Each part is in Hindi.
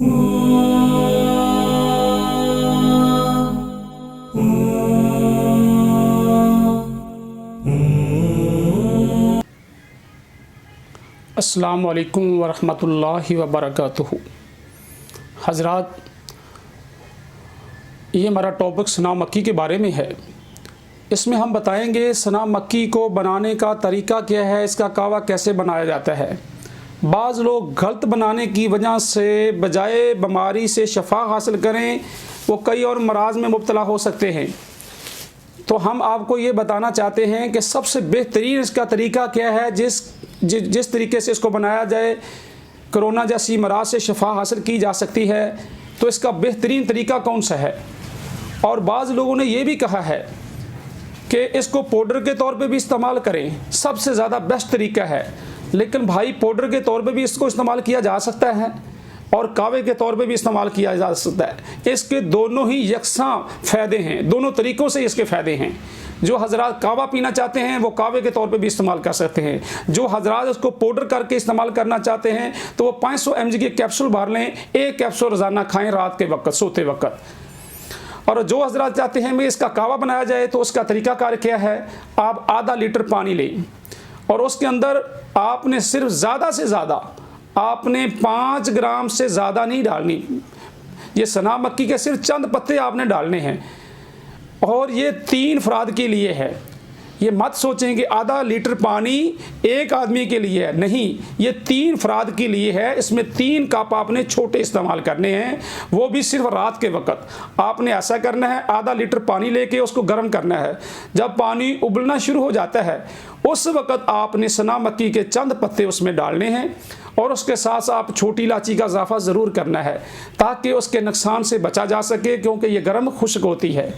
अस्सलामु अलैकुम वरहमतुल्लाहि वबरकातुहू। हज़रात, ये हमारा टॉपिक सना मक्की के बारे में है। इसमें हम बताएंगे सना मक्की को बनाने का तरीका क्या है, इसका कहवा कैसे बनाया जाता है। बाज़ लोग गलत बनाने की वजह से बजाय बीमारी से शफा हासिल करें वो कई और मराज में मुब्तला हो सकते हैं। तो हम आपको ये बताना चाहते हैं कि सबसे बेहतरीन इसका तरीका क्या है, जिस तरीके से इसको बनाया जाए कोरोना जैसी मराज से शफा हासिल की जा सकती है। तो इसका बेहतरीन तरीका कौन सा है। और बाज़ लोगों ने ये भी कहा है कि इसको पाउडर के तौर पे भी इस्तेमाल करें, सबसे ज़्यादा बेस्ट तरीका है। लेकिन भाई, पाउडर के तौर पे भी इसको इस्तेमाल किया जा सकता है और कावे के तौर पे भी इस्तेमाल किया जा सकता है। इसके दोनों ही यकसां फ़ायदे हैं, दोनों तरीक़ों से इसके फ़ायदे हैं। जो हज़रात कावा पीना चाहते हैं वो कावे के तौर पे भी इस्तेमाल कर सकते हैं। जो हज़रात इसको पाउडर करके इस्तेमाल करना चाहते हैं तो वो 500 mg के कैप्सूल भर लें, एक कैप्सूल रोज़ाना खाएँ रात के वक्त, सोते वक्त। और जो हज़रात चाहते हैं मैं इसका कावा बनाया जाए तो उसका तरीक़ाकार क्या है, आप आधा लीटर पानी लें और उसके अंदर आपने सिर्फ ज़्यादा से ज़्यादा आपने 5 ग्राम से ज़्यादा नहीं डालनी। ये सना मक्की के सिर्फ चंद पत्ते आपने डालने हैं और ये 3 अफराद के लिए है। ये मत सोचें कि आधा लीटर पानी एक आदमी के लिए है, नहीं, ये 3 अफराद के लिए है। इसमें 3 कप आपने छोटे इस्तेमाल करने हैं, वो भी सिर्फ रात के वक्त। आपने ऐसा करना है, आधा लीटर पानी लेके उसको गर्म करना है। जब पानी उबलना शुरू हो जाता है उस वक्त आपने सना मक्की के चंद पत्ते उसमें डालने हैं और उसके साथ आप छोटी इलायची का इजाफा ज़रूर करना है ताकि उसके नुकसान से बचा जा सके, क्योंकि ये गर्म खुश्क होती है।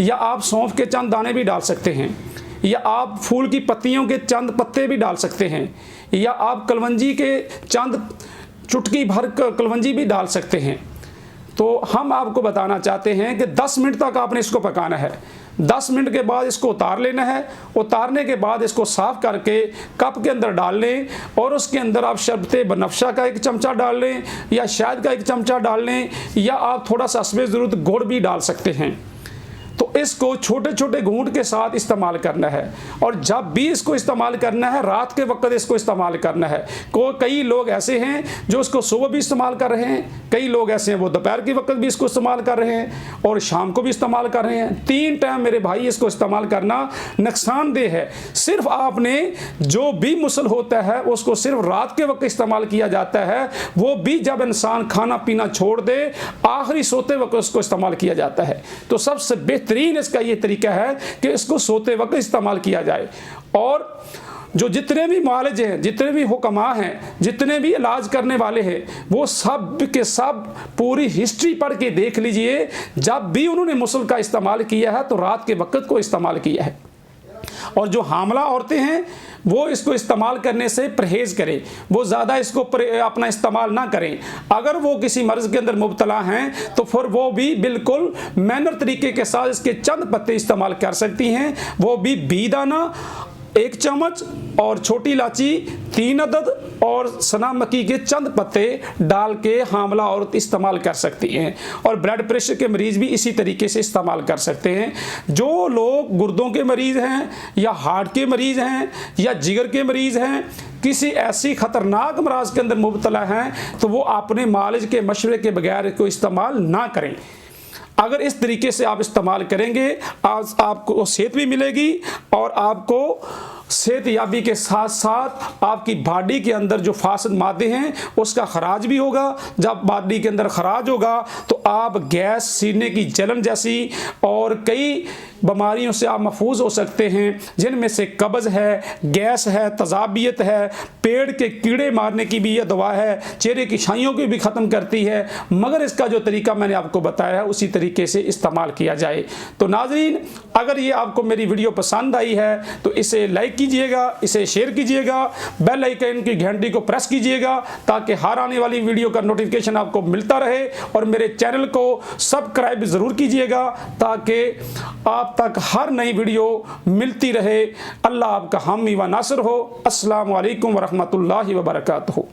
या आप सौंफ के चंद दाने भी डाल सकते हैं, या आप फूल की पत्तियों के चंद पत्ते भी डाल सकते हैं, या आप कलवंजी के चंद चुटकी भर कलवंजी भी डाल सकते हैं। तो हम आपको बताना चाहते हैं कि 10 मिनट तक आपने इसको पकाना है। 10 मिनट के बाद इसको उतार लेना है। उतारने के बाद इसको साफ़ करके कप के अंदर डाल लें और उसके अंदर आप शरबते बनफ्शा का 1 चमचा डाल लें या शहद का 1 चमचा डाल लें, या आप थोड़ा सा हस्बे ज़रूरत गुड़ भी डाल सकते हैं। तो इसको छोटे छोटे घूंट के साथ इस्तेमाल करना है और जब भी इसको इस्तेमाल करना है रात के वक्त इसको इस्तेमाल करना है। कई लोग ऐसे हैं जो इसको सुबह भी इस्तेमाल कर रहे हैं, कई लोग ऐसे हैं वो दोपहर के वक्त भी इसको इस्तेमाल कर रहे हैं और शाम को भी इस्तेमाल कर रहे हैं। 3 टाइम मेरे भाई इसको इस्तेमाल करना नुकसानदेह है। सिर्फ आपने जो भी मुसल होता है उसको सिर्फ रात के वक्त इस्तेमाल किया जाता है, वो भी जब इंसान खाना पीना छोड़ दे आखिरी सोते वक्त उसको इस्तेमाल किया जाता है। तो सबसे बेहतरीन इसका ये तरीका है कि इसको सोते वक्त इस्तेमाल किया जाए। और जो जितने भी मालिज हैं, जितने भी हुक्मा हैं, जितने भी इलाज करने वाले हैं, वो सब के सब पूरी हिस्ट्री पढ़ के देख लीजिए। जब भी उन्होंने मुसल का इस्तेमाल किया है तो रात के वक्त को इस्तेमाल किया है। और जो हामला औरतें हैं वो इसको इस्तेमाल करने से परहेज़ करें, वो ज़्यादा इसको अपना इस्तेमाल ना करें। अगर वो किसी मर्ज़ के अंदर मुब्तला हैं तो फिर वो भी बिल्कुल मैनर तरीके के साथ इसके चंद पत्ते इस्तेमाल कर सकती हैं, वो भी बीदाना 1 चम्मच और छोटी इलायची 3 अदद और सना मक्की के चंद पत्ते डाल के हामला औरत इस्तेमाल कर सकती हैं। और ब्लड प्रेशर के मरीज़ भी इसी तरीके से इस्तेमाल कर सकते हैं। जो लोग गुर्दों के मरीज़ हैं या हार्ट के मरीज़ हैं या जिगर के मरीज़ हैं, किसी ऐसी ख़तरनाक मराज के अंदर मुब्तला हैं, तो वो अपने मालिज के मशवरे के बगैर इसको इस्तेमाल ना करें। अगर इस तरीके से आप इस्तेमाल करेंगे आज आपको सेहत भी मिलेगी और आपको सेहत याबी के साथ साथ आपकी बॉडी के अंदर जो फासिद मादे हैं उसका खराज भी होगा। जब बॉडी के अंदर खराज होगा तो आप गैस, सीने की जलन जैसी और कई बीमारियों से आप महफूज हो सकते हैं, जिनमें से कब्ज़ है, गैस है, तज़ाबियत है, पेड़ के कीड़े मारने की भी यह दवा है, चेहरे की छाइयों की भी ख़त्म करती है। मगर इसका जो तरीका मैंने आपको बताया है उसी तरीके से इस्तेमाल किया जाए। तो नाज़रीन, अगर ये आपको मेरी वीडियो पसंद आई है तो इसे लाइक कीजिएगा, इसे शेयर कीजिएगा, बेल आइकन की घंटी को प्रेस कीजिएगा ताकि हर आने वाली वीडियो का नोटिफिकेशन आपको मिलता रहे। और मेरे चैनल को सब्सक्राइब ज़रूर कीजिएगा ताकि आप तक हर नई वीडियो मिलती रहे। अल्लाह आपका हामी व नासिर हो। अस्सलामु अलैकुम वरहमतुल्लाहि वबरकातुहू।